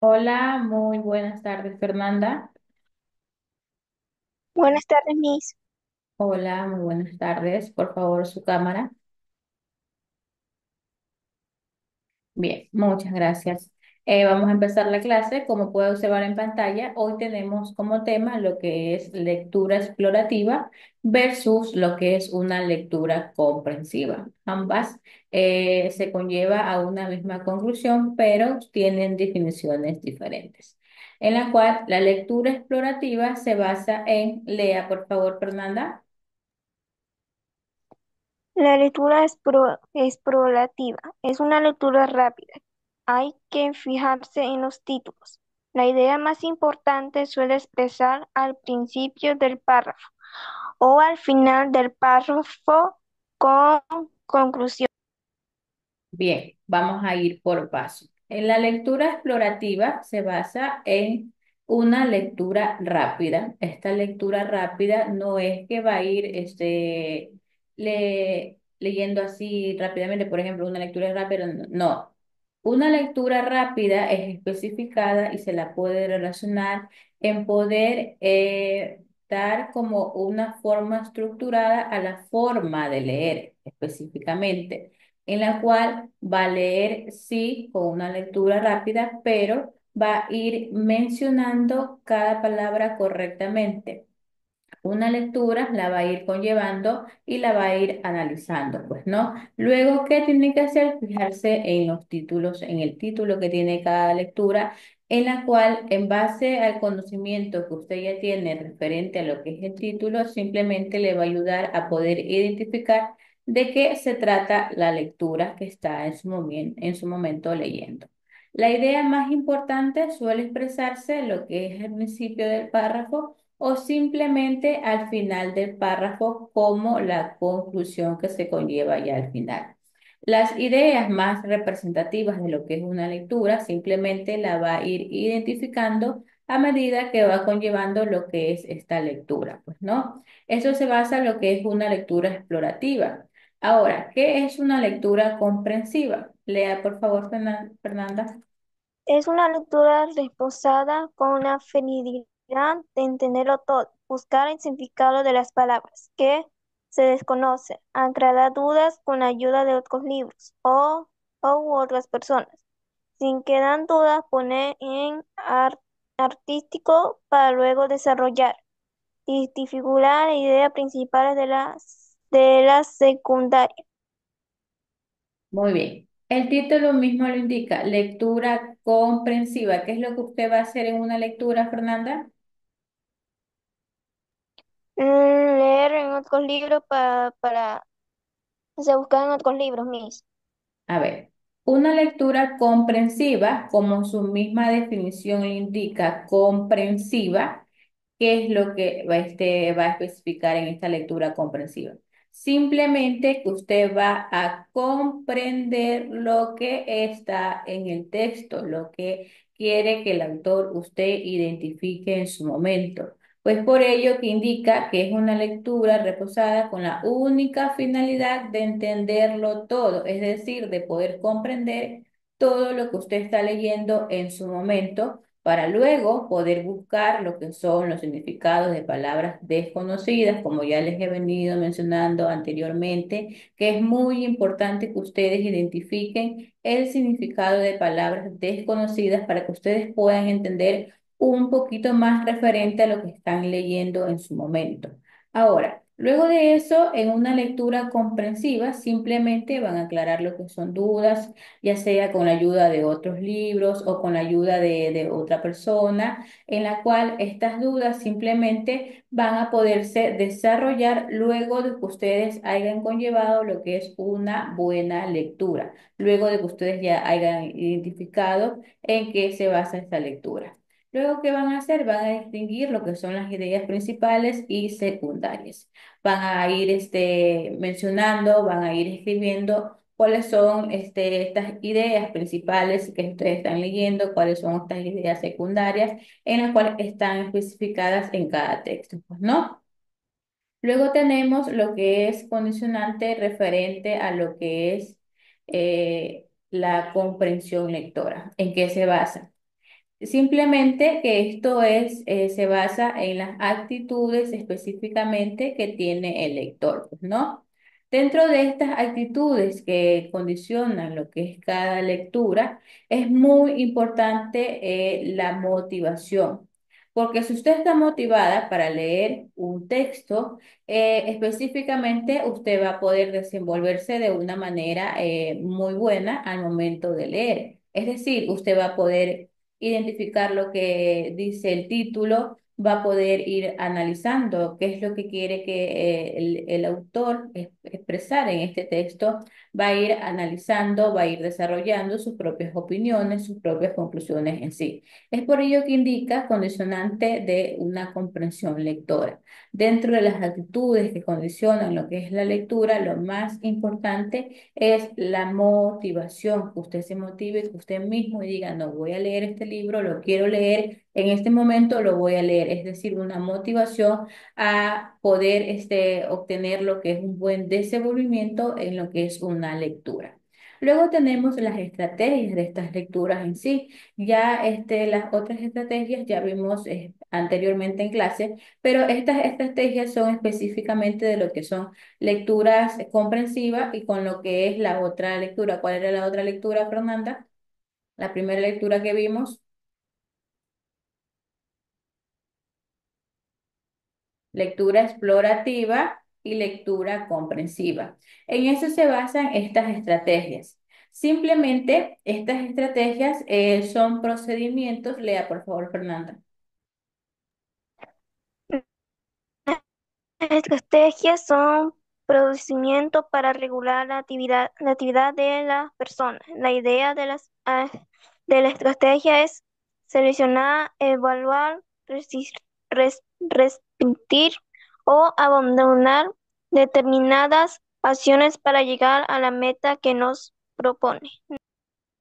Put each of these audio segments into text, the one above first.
Hola, muy buenas tardes, Fernanda. Buenas tardes, Miss. Hola, muy buenas tardes. Por favor, su cámara. Bien, muchas gracias. Vamos a empezar la clase. Como puede observar en pantalla, hoy tenemos como tema lo que es lectura explorativa versus lo que es una lectura comprensiva. Ambas se conlleva a una misma conclusión, pero tienen definiciones diferentes. En la cual la lectura explorativa se basa en, lea por favor, Fernanda. La lectura explorativa es una lectura rápida. Hay que fijarse en los títulos. La idea más importante suele expresar al principio del párrafo o al final del párrafo con conclusión. Bien, vamos a ir por paso. En la lectura explorativa se basa en una lectura rápida. Esta lectura rápida no es que va a ir leyendo así rápidamente, por ejemplo, una lectura rápida, no. No. Una lectura rápida es especificada y se la puede relacionar en poder dar como una forma estructurada a la forma de leer específicamente en la cual va a leer, sí, con una lectura rápida, pero va a ir mencionando cada palabra correctamente. Una lectura la va a ir conllevando y la va a ir analizando, pues, ¿no? Luego, ¿qué tiene que hacer? Fijarse en los títulos, en el título que tiene cada lectura, en la cual, en base al conocimiento que usted ya tiene referente a lo que es el título, simplemente le va a ayudar a poder identificar de qué se trata la lectura que está en su momento leyendo. La idea más importante suele expresarse en lo que es el principio del párrafo o simplemente al final del párrafo como la conclusión que se conlleva ya al final. Las ideas más representativas de lo que es una lectura simplemente la va a ir identificando a medida que va conllevando lo que es esta lectura, pues, ¿no? Eso se basa en lo que es una lectura explorativa. Ahora, ¿qué es una lectura comprensiva? Lea, por favor, Fernanda. Es una lectura reposada con una finalidad de entenderlo todo, buscar el significado de las palabras que se desconocen, aclarar dudas con la ayuda de otros libros o u otras personas. Sin quedar dudas, poner en artístico para luego desarrollar y figurar ideas principales de las secundarias. Muy bien. El título mismo lo indica, lectura comprensiva. ¿Qué es lo que usted va a hacer en una lectura, Fernanda? Leer en otros libros para se buscar en otros libros, mis. A ver, una lectura comprensiva, como su misma definición le indica, comprensiva. ¿Qué es lo que va a especificar en esta lectura comprensiva? Simplemente que usted va a comprender lo que está en el texto, lo que quiere que el autor usted identifique en su momento. Pues por ello que indica que es una lectura reposada con la única finalidad de entenderlo todo, es decir, de poder comprender todo lo que usted está leyendo en su momento para luego poder buscar lo que son los significados de palabras desconocidas, como ya les he venido mencionando anteriormente, que es muy importante que ustedes identifiquen el significado de palabras desconocidas para que ustedes puedan entender un poquito más referente a lo que están leyendo en su momento. Ahora, luego de eso, en una lectura comprensiva, simplemente van a aclarar lo que son dudas, ya sea con la ayuda de otros libros o con la ayuda de otra persona, en la cual estas dudas simplemente van a poderse desarrollar luego de que ustedes hayan conllevado lo que es una buena lectura, luego de que ustedes ya hayan identificado en qué se basa esta lectura. Luego, ¿qué van a hacer? Van a distinguir lo que son las ideas principales y secundarias. Van a ir mencionando, van a ir escribiendo cuáles son estas ideas principales que ustedes están leyendo, cuáles son estas ideas secundarias en las cuales están especificadas en cada texto, pues, ¿no? Luego tenemos lo que es condicionante referente a lo que es la comprensión lectora. ¿En qué se basa? Simplemente que esto se basa en las actitudes específicamente que tiene el lector, pues, ¿no? Dentro de estas actitudes que condicionan lo que es cada lectura, es muy importante la motivación. Porque si usted está motivada para leer un texto, específicamente usted va a poder desenvolverse de una manera muy buena al momento de leer. Es decir, usted va a poder identificar lo que dice el título, va a poder ir analizando qué es lo que quiere que el autor expresar en este texto, va a ir analizando, va a ir desarrollando sus propias opiniones, sus propias conclusiones en sí. Es por ello que indica condicionante de una comprensión lectora. Dentro de las actitudes que condicionan lo que es la lectura, lo más importante es la motivación, que usted se motive, que usted mismo diga, no voy a leer este libro, lo quiero leer, en este momento lo voy a leer, es decir, una motivación a poder obtener lo que es un buen desenvolvimiento en lo que es una lectura. Luego tenemos las estrategias de estas lecturas en sí. Ya las otras estrategias ya vimos anteriormente en clase, pero estas estrategias son específicamente de lo que son lecturas comprensivas y con lo que es la otra lectura. ¿Cuál era la otra lectura, Fernanda? La primera lectura que vimos, lectura explorativa y lectura comprensiva. En eso se basan estas estrategias. Simplemente estas estrategias son procedimientos. Lea, por favor, Fernanda. Estrategias son procedimientos para regular la actividad de la persona. La idea de la estrategia es seleccionar, evaluar, restringir o abandonar determinadas acciones para llegar a la meta que nos propone.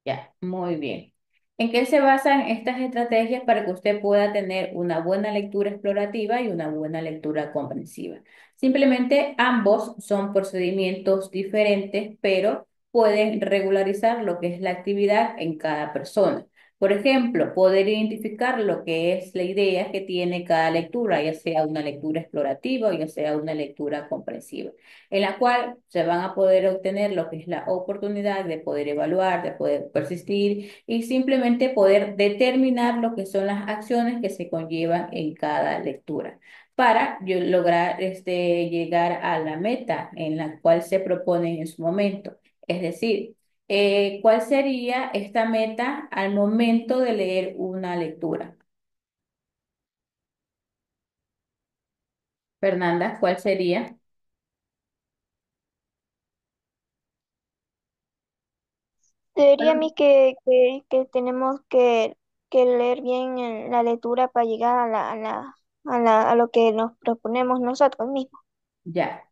Ya, muy bien. ¿En qué se basan estas estrategias para que usted pueda tener una buena lectura explorativa y una buena lectura comprensiva? Simplemente ambos son procedimientos diferentes, pero pueden regularizar lo que es la actividad en cada persona. Por ejemplo, poder identificar lo que es la idea que tiene cada lectura, ya sea una lectura explorativa o ya sea una lectura comprensiva, en la cual se van a poder obtener lo que es la oportunidad de poder evaluar, de poder persistir y simplemente poder determinar lo que son las acciones que se conllevan en cada lectura para lograr llegar a la meta en la cual se proponen en su momento. Es decir, ¿cuál sería esta meta al momento de leer una lectura? Fernanda, ¿cuál sería? Sería a mí que tenemos que leer bien en la lectura para llegar a lo que nos proponemos nosotros mismos. Ya.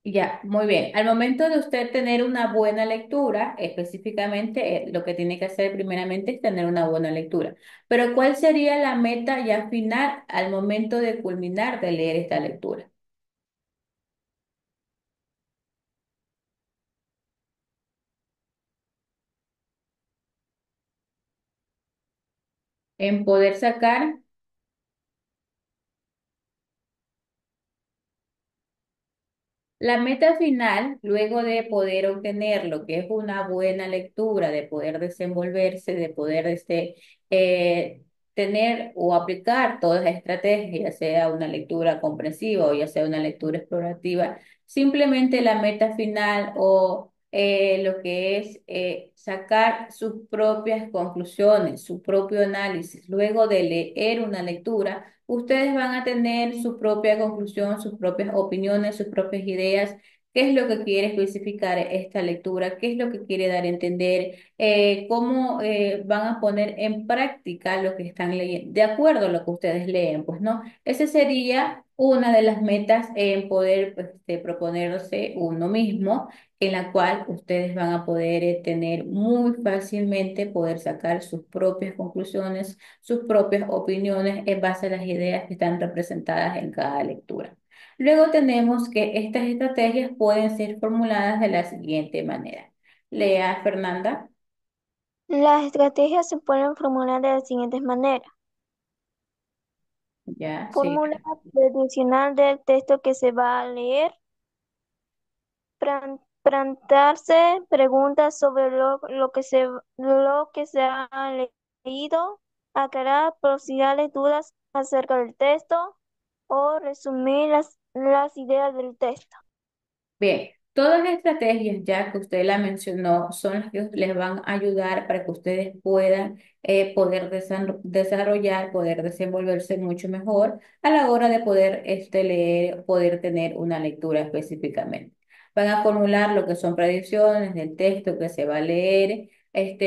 Ya, muy bien. Al momento de usted tener una buena lectura, específicamente lo que tiene que hacer primeramente es tener una buena lectura. Pero ¿cuál sería la meta ya final al momento de culminar de leer esta lectura? En poder sacar la meta final, luego de poder obtener lo que es una buena lectura, de poder desenvolverse, de poder tener o aplicar todas las estrategias, ya sea una lectura comprensiva o ya sea una lectura explorativa, simplemente la meta final o lo que es sacar sus propias conclusiones, su propio análisis. Luego de leer una lectura, ustedes van a tener su propia conclusión, sus propias opiniones, sus propias ideas. ¿Qué es lo que quiere especificar esta lectura? ¿Qué es lo que quiere dar a entender? ¿Cómo van a poner en práctica lo que están leyendo? De acuerdo a lo que ustedes leen, pues, ¿no? Esa sería una de las metas en poder pues, proponerse uno mismo, en la cual ustedes van a poder tener muy fácilmente, poder sacar sus propias conclusiones, sus propias opiniones en base a las ideas que están representadas en cada lectura. Luego tenemos que estas estrategias pueden ser formuladas de la siguiente manera. Lea, Fernanda. Las estrategias se pueden formular de las siguientes maneras. Ya, sí. Fórmula tradicional del texto que se va a leer. Plantearse preguntas sobre lo que se ha leído. Aclarar posibles dudas acerca del texto o resumir las ideas del texto. Bien, todas las estrategias ya que usted la mencionó son las que les van a ayudar para que ustedes puedan poder desarrollar, poder desenvolverse mucho mejor a la hora de poder leer, poder tener una lectura específicamente. Van a formular lo que son predicciones del texto que se va a leer,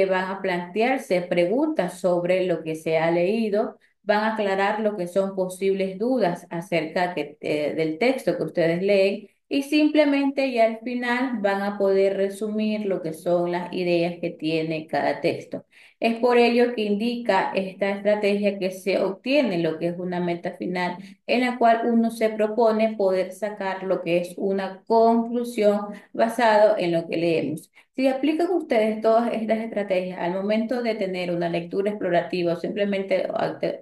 van a plantearse preguntas sobre lo que se ha leído, van a aclarar lo que son posibles dudas acerca del texto que ustedes leen y simplemente ya al final van a poder resumir lo que son las ideas que tiene cada texto. Es por ello que indica esta estrategia que se obtiene lo que es una meta final en la cual uno se propone poder sacar lo que es una conclusión basado en lo que leemos. Si aplican ustedes todas estas estrategias al momento de tener una lectura explorativa o simplemente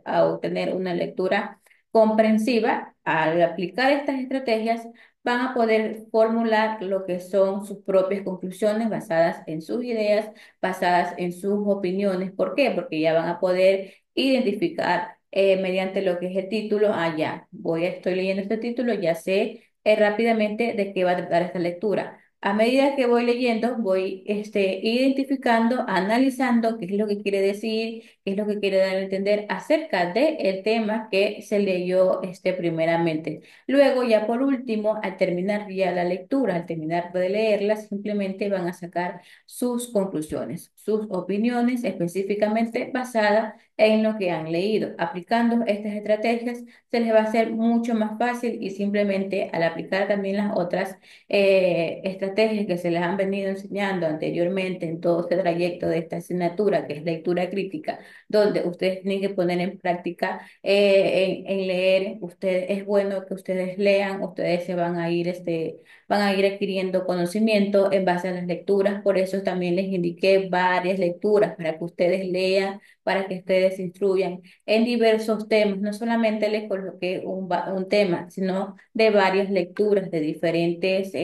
a obtener una lectura comprensiva, al aplicar estas estrategias, van a poder formular lo que son sus propias conclusiones basadas en sus ideas, basadas en sus opiniones. ¿Por qué? Porque ya van a poder identificar mediante lo que es el título, ya, estoy leyendo este título, ya sé rápidamente de qué va a tratar esta lectura. A medida que voy leyendo, voy identificando, analizando qué es lo que quiere decir, qué es lo que quiere dar a entender acerca del tema que se leyó primeramente. Luego, ya por último, al terminar ya la lectura, al terminar de leerla, simplemente van a sacar sus conclusiones, sus opiniones específicamente basadas en lo que han leído. Aplicando estas estrategias, se les va a hacer mucho más fácil y simplemente al aplicar también las otras estrategias que se les han venido enseñando anteriormente en todo este trayecto de esta asignatura, que es lectura crítica, donde ustedes tienen que poner en práctica en leer. Es bueno que ustedes lean, ustedes se van a ir adquiriendo conocimiento en base a las lecturas, por eso también les indiqué varias lecturas para que ustedes lean, para que ustedes se instruyan en diversos temas, no solamente les coloqué un tema, sino de varias lecturas de diferentes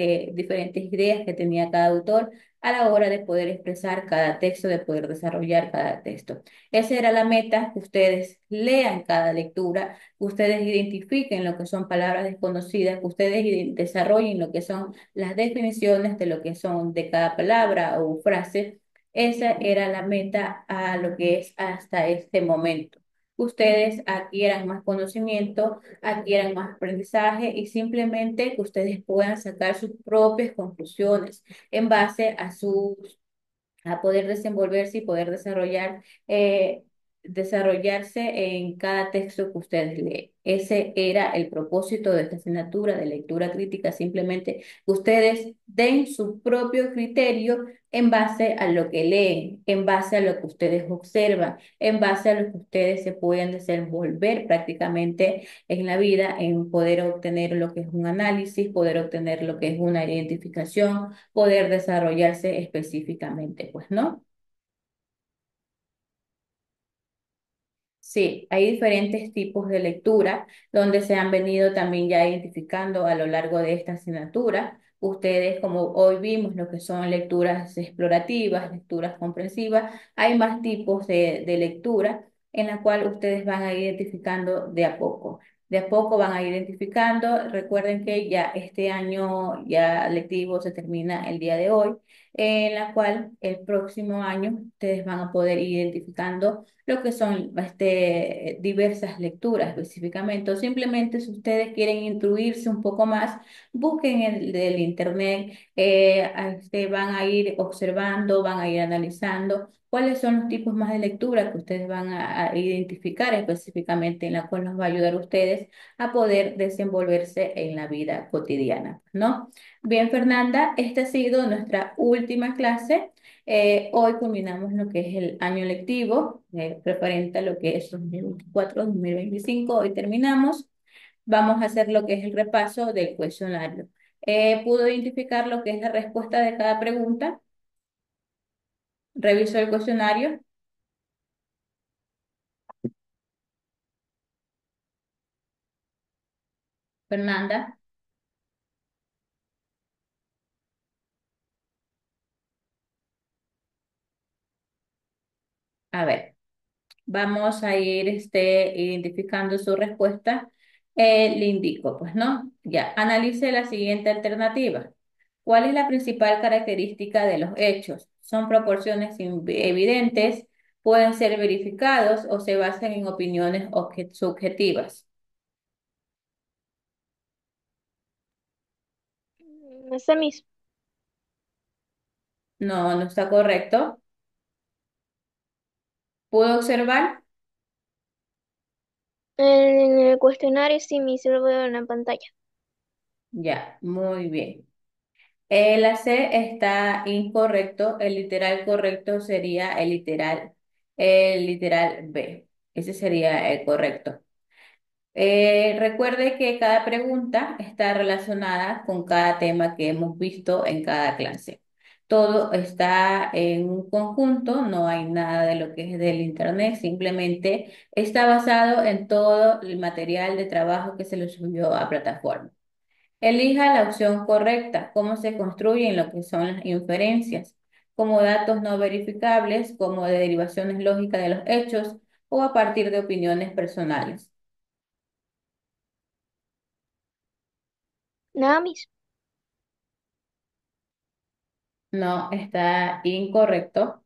ideas que tenía cada autor a la hora de poder expresar cada texto, de poder desarrollar cada texto. Esa era la meta, que ustedes lean cada lectura, que ustedes identifiquen lo que son palabras desconocidas, que ustedes desarrollen lo que son las definiciones de lo que son de cada palabra o frase. Esa era la meta a lo que es hasta este momento. Ustedes adquieran más conocimiento, adquieran más aprendizaje y simplemente que ustedes puedan sacar sus propias conclusiones en base a poder desenvolverse y poder desarrollarse en cada texto que ustedes leen. Ese era el propósito de esta asignatura de lectura crítica, simplemente que ustedes den su propio criterio en base a lo que leen, en base a lo que ustedes observan, en base a lo que ustedes se pueden desenvolver prácticamente en la vida, en poder obtener lo que es un análisis, poder obtener lo que es una identificación, poder desarrollarse específicamente, pues, ¿no? Sí, hay diferentes tipos de lectura donde se han venido también ya identificando a lo largo de esta asignatura. Ustedes, como hoy vimos, lo que son lecturas explorativas, lecturas comprensivas, hay más tipos de lectura en la cual ustedes van a ir identificando de a poco. De a poco van a ir identificando. Recuerden que ya este año ya lectivo se termina el día de hoy, en la cual el próximo año ustedes van a poder ir identificando lo que son diversas lecturas específicamente, o simplemente si ustedes quieren instruirse un poco más, busquen el del internet, van a ir observando, van a ir analizando cuáles son los tipos más de lectura que ustedes van a identificar específicamente, en la cual nos va a ayudar a ustedes a poder desenvolverse en la vida cotidiana, ¿no? Bien, Fernanda, esta ha sido nuestra última clase. Hoy culminamos lo que es el año lectivo, referente a lo que es 2024-2025. Hoy terminamos. Vamos a hacer lo que es el repaso del cuestionario. ¿Pudo identificar lo que es la respuesta de cada pregunta? Reviso el cuestionario. Fernanda, a ver, vamos a ir identificando su respuesta. Le indico, pues no, ya, analice la siguiente alternativa. ¿Cuál es la principal característica de los hechos? ¿Son proporciones evidentes? ¿Pueden ser verificados o se basan en opiniones subjetivas? Ese mismo. No, no está correcto. ¿Puedo observar? En el cuestionario sí me lo veo en la pantalla. Ya, muy bien. La C está incorrecto. El literal correcto sería el literal B. Ese sería el correcto. Recuerde que cada pregunta está relacionada con cada tema que hemos visto en cada clase. Todo está en un conjunto, no hay nada de lo que es del internet, simplemente está basado en todo el material de trabajo que se le subió a plataforma. Elija la opción correcta, cómo se construyen lo que son las inferencias, como datos no verificables, como de derivaciones lógicas de los hechos o a partir de opiniones personales. Nada mismo. No, está incorrecto.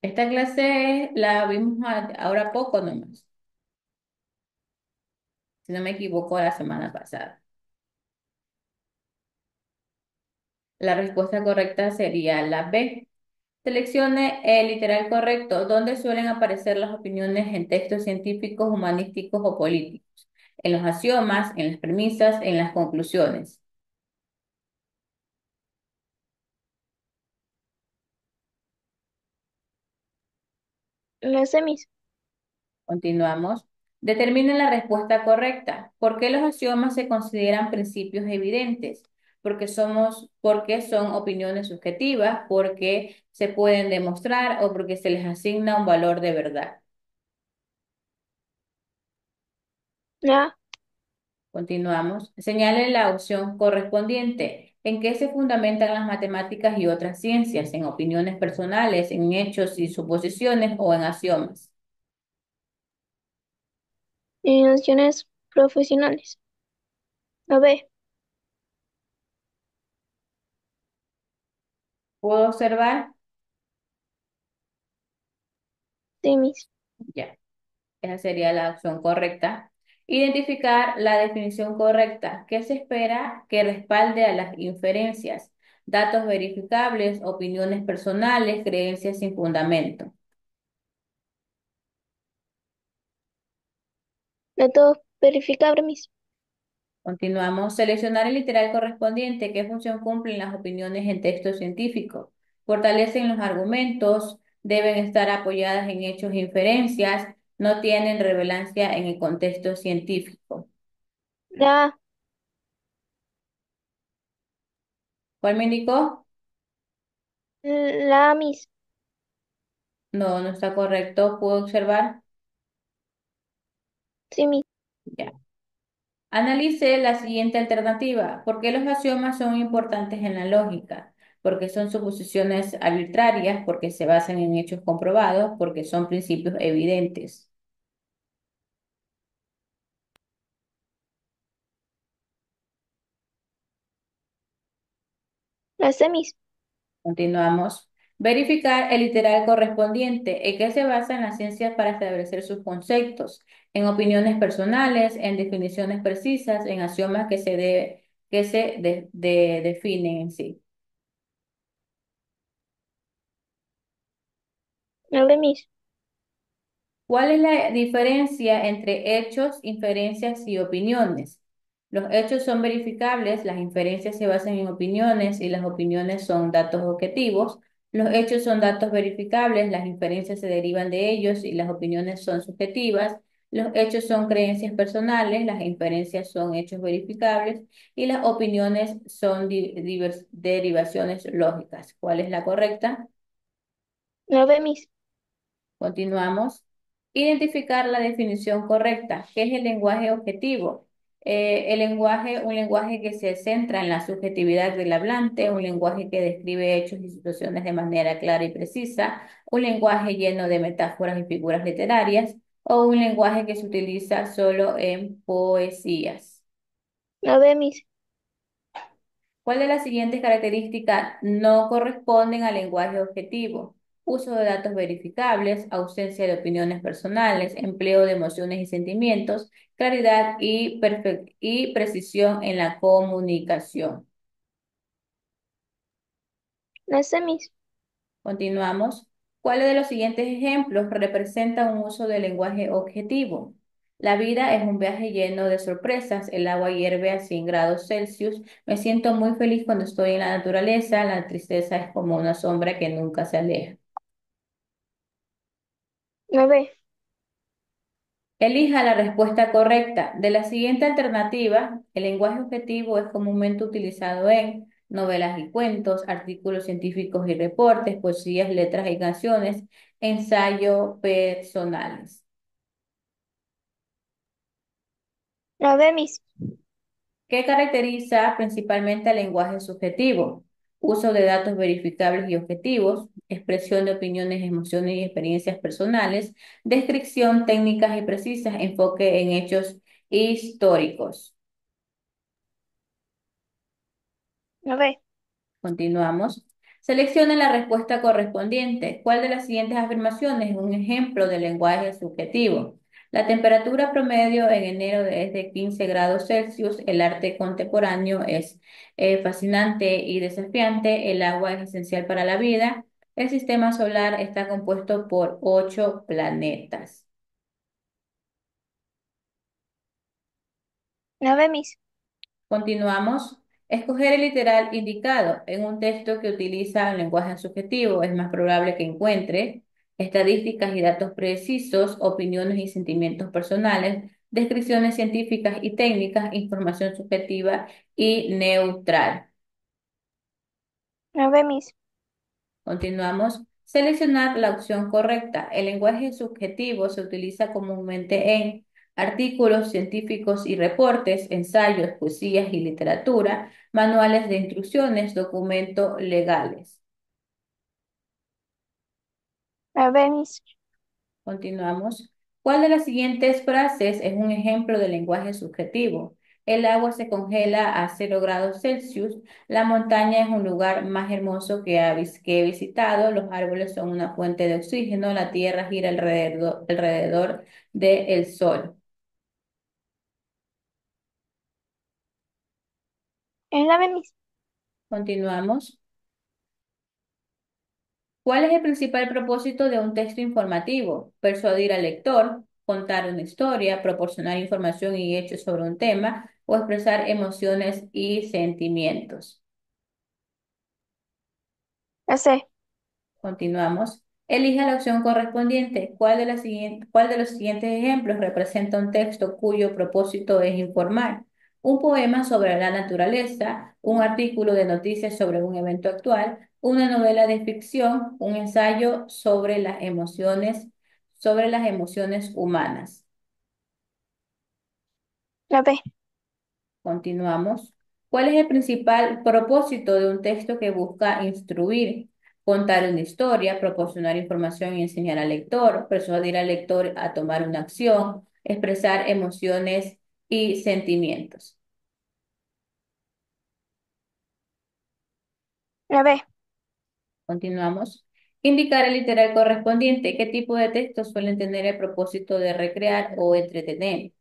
Esta clase la vimos ahora poco nomás, si no me equivoco, la semana pasada. La respuesta correcta sería la B. Seleccione el literal correcto, donde suelen aparecer las opiniones en textos científicos, humanísticos o políticos, en los axiomas, en las premisas, en las conclusiones. Ese mismo. Continuamos. Determine la respuesta correcta. ¿Por qué los axiomas se consideran principios evidentes? Porque son opiniones subjetivas, porque se pueden demostrar o porque se les asigna un valor de verdad. Ya. Continuamos. Señale la opción correspondiente. ¿En qué se fundamentan las matemáticas y otras ciencias? ¿En opiniones personales, en hechos y suposiciones o en axiomas? En acciones profesionales. A ver. ¿Puedo observar? Sí mismo. Ya. Esa sería la opción correcta. Identificar la definición correcta. ¿Qué se espera que respalde a las inferencias? Datos verificables, opiniones personales, creencias sin fundamento. Datos verificables mismo. Continuamos. Seleccionar el literal correspondiente. ¿Qué función cumplen las opiniones en texto científico? Fortalecen los argumentos, deben estar apoyadas en hechos e inferencias, no tienen relevancia en el contexto científico. La, ¿Cuál me indicó? la misma. No, no está correcto. ¿Puedo observar? Sí mismo. Ya. Analice la siguiente alternativa. ¿Por qué los axiomas son importantes en la lógica? Porque son suposiciones arbitrarias, porque se basan en hechos comprobados, porque son principios evidentes. Ese mismo. Continuamos. Verificar el literal correspondiente. ¿En qué se basan las ciencias para establecer sus conceptos? En opiniones personales, en definiciones precisas, en axiomas que se definen en sí. Ese mismo. ¿Cuál es la diferencia entre hechos, inferencias y opiniones? Los hechos son verificables, las inferencias se basan en opiniones y las opiniones son datos objetivos. Los hechos son datos verificables, las inferencias se derivan de ellos y las opiniones son subjetivas. Los hechos son creencias personales, las inferencias son hechos verificables y las opiniones son derivaciones lógicas. ¿Cuál es la correcta? 9 mis. Continuamos. Identificar la definición correcta. ¿Qué es el lenguaje objetivo? Un lenguaje que se centra en la subjetividad del hablante, un lenguaje que describe hechos y situaciones de manera clara y precisa, un lenguaje lleno de metáforas y figuras literarias, o un lenguaje que se utiliza solo en poesías. 9 mis. ¿Cuál de las siguientes características no corresponden al lenguaje objetivo? Uso de datos verificables, ausencia de opiniones personales, empleo de emociones y sentimientos, claridad y precisión en la comunicación. 11 mis. Continuamos. ¿Cuáles de los siguientes ejemplos representan un uso del lenguaje objetivo? La vida es un viaje lleno de sorpresas. El agua hierve a 100 grados Celsius. Me siento muy feliz cuando estoy en la naturaleza. La tristeza es como una sombra que nunca se aleja. 9. Elija la respuesta correcta. De la siguiente alternativa, el lenguaje objetivo es comúnmente utilizado en novelas y cuentos, artículos científicos y reportes, poesías, letras y canciones, ensayos personales. 9 mis. ¿Qué caracteriza principalmente al lenguaje subjetivo? Uso de datos verificables y objetivos, expresión de opiniones, emociones y experiencias personales, descripción técnicas y precisas, enfoque en hechos históricos. 9. Continuamos. Seleccione la respuesta correspondiente. ¿Cuál de las siguientes afirmaciones es un ejemplo de lenguaje subjetivo? La temperatura promedio en enero es de 15 grados Celsius. El arte contemporáneo es fascinante y desafiante. El agua es esencial para la vida. El sistema solar está compuesto por 8 planetas. 9 mis. Continuamos. Escoger el literal indicado en un texto que utiliza un lenguaje subjetivo es más probable que encuentre estadísticas y datos precisos, opiniones y sentimientos personales, descripciones científicas y técnicas, información subjetiva y neutral. 9 mis. Continuamos. Seleccionar la opción correcta. El lenguaje subjetivo se utiliza comúnmente en artículos científicos y reportes, ensayos, poesías y literatura, manuales de instrucciones, documentos legales. 9 mis. Continuamos. ¿Cuál de las siguientes frases es un ejemplo de lenguaje subjetivo? El agua se congela a 0 grados Celsius. La montaña es un lugar más hermoso que he visitado. Los árboles son una fuente de oxígeno. La tierra gira alrededor del sol. El 9 mis. Continuamos. ¿Cuál es el principal propósito de un texto informativo? Persuadir al lector, contar una historia, proporcionar información y hechos sobre un tema o expresar emociones y sentimientos. Ya sé. Continuamos. Elija la opción correspondiente. ¿Cuál de los siguientes ejemplos representa un texto cuyo propósito es informar? Un poema sobre la naturaleza, un artículo de noticias sobre un evento actual, una novela de ficción, un ensayo sobre las emociones humanas. 9. Continuamos. ¿Cuál es el principal propósito de un texto que busca instruir, contar una historia, proporcionar información y enseñar al lector, persuadir al lector a tomar una acción, expresar emociones y sentimientos? 9. Continuamos. Indicar el literal correspondiente. ¿Qué tipo de textos suelen tener el propósito de recrear o entretener?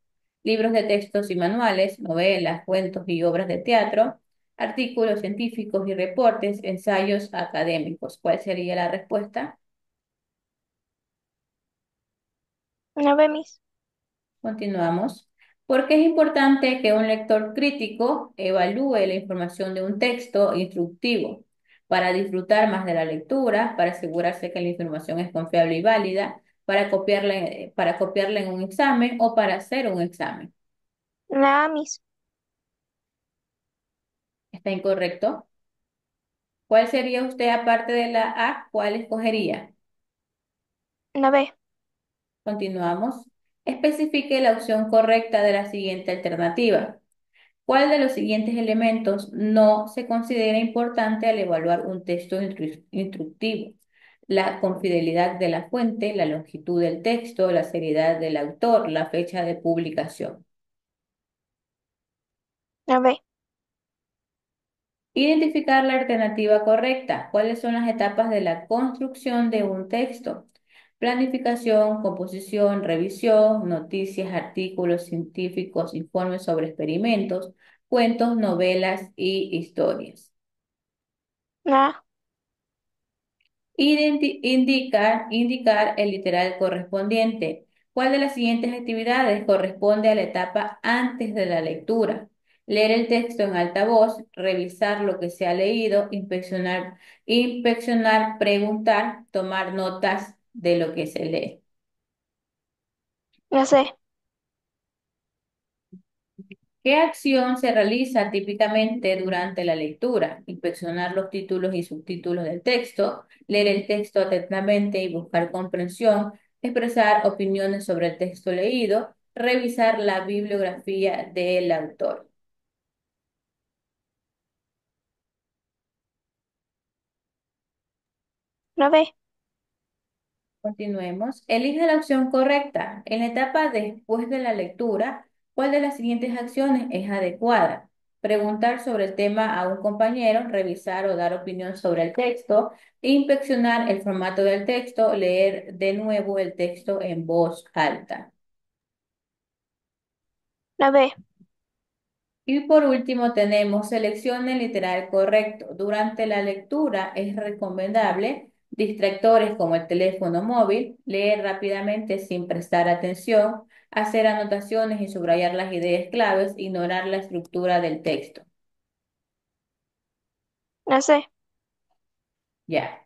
Libros de textos y manuales, novelas, cuentos y obras de teatro, artículos científicos y reportes, ensayos académicos. ¿Cuál sería la respuesta? 9 mis. Continuamos. ¿Por qué es importante que un lector crítico evalúe la información de un texto instructivo? Para disfrutar más de la lectura, para asegurarse que la información es confiable y válida, para copiarla en un examen o para hacer un examen. Nada mis. ¿Está incorrecto? ¿Cuál sería usted aparte de la A? ¿Cuál escogería? La B. Continuamos. Especifique la opción correcta de la siguiente alternativa. ¿Cuál de los siguientes elementos no se considera importante al evaluar un texto instructivo? La confidencialidad de la fuente, la longitud del texto, la seriedad del autor, la fecha de publicación. La B. Identificar la alternativa correcta. ¿Cuáles son las etapas de la construcción de un texto? Planificación, composición, revisión, noticias, artículos científicos, informes sobre experimentos, cuentos, novelas y historias. La A. Indicar el literal correspondiente. ¿Cuál de las siguientes actividades corresponde a la etapa antes de la lectura? Leer el texto en alta voz, revisar lo que se ha leído, inspeccionar, preguntar, tomar notas de lo que se lee. La C. ¿Qué acción se realiza típicamente durante la lectura? Inspeccionar los títulos y subtítulos del texto, leer el texto atentamente y buscar comprensión, expresar opiniones sobre el texto leído, revisar la bibliografía del autor. La B. Continuemos. Elige la opción correcta. En la etapa después de la lectura, ¿cuál de las siguientes acciones es adecuada? Preguntar sobre el tema a un compañero, revisar o dar opinión sobre el texto, inspeccionar el formato del texto, leer de nuevo el texto en voz alta. La B. Y por último tenemos seleccione el literal correcto. Durante la lectura es recomendable distractores como el teléfono móvil, leer rápidamente sin prestar atención, hacer anotaciones y subrayar las ideas claves, ignorar la estructura del texto. La C. Ya.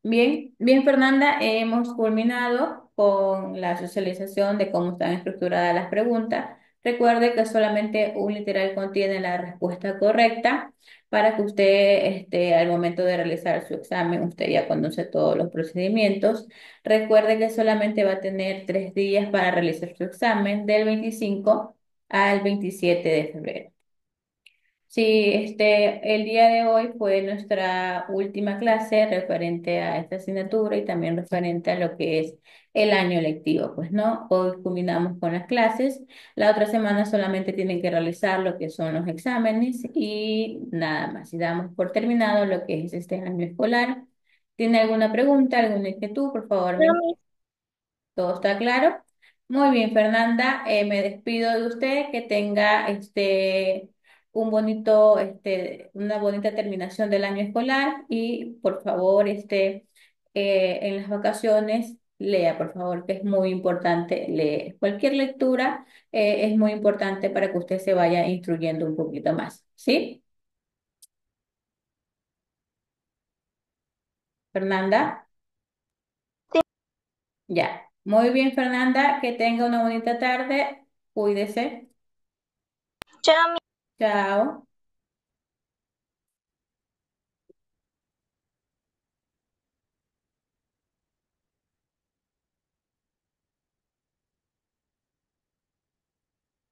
Bien, bien, Fernanda, hemos culminado con la socialización de cómo están estructuradas las preguntas. Recuerde que solamente un literal contiene la respuesta correcta para que usted, al momento de realizar su examen, usted ya conoce todos los procedimientos. Recuerde que solamente va a tener 3 días para realizar su examen del 25 al 27 de febrero. Sí, el día de hoy fue nuestra última clase referente a esta asignatura y también referente a lo que es el año lectivo, pues, ¿no? Hoy culminamos con las clases. La otra semana solamente tienen que realizar lo que son los exámenes y nada más. Y damos por terminado lo que es este año escolar. ¿Tiene alguna pregunta, alguna inquietud? Por favor, La me. Mi. ¿Todo está claro? Muy bien, Fernanda, me despido de usted, que tenga una bonita terminación del año escolar y por favor, en las vacaciones, lea, por favor, que es muy importante leer. Cualquier lectura, es muy importante para que usted se vaya instruyendo un poquito más. ¿Sí? Fernanda, Sí. ya. Muy bien, Fernanda, que tenga una bonita tarde. Cuídese. Chao. Chao.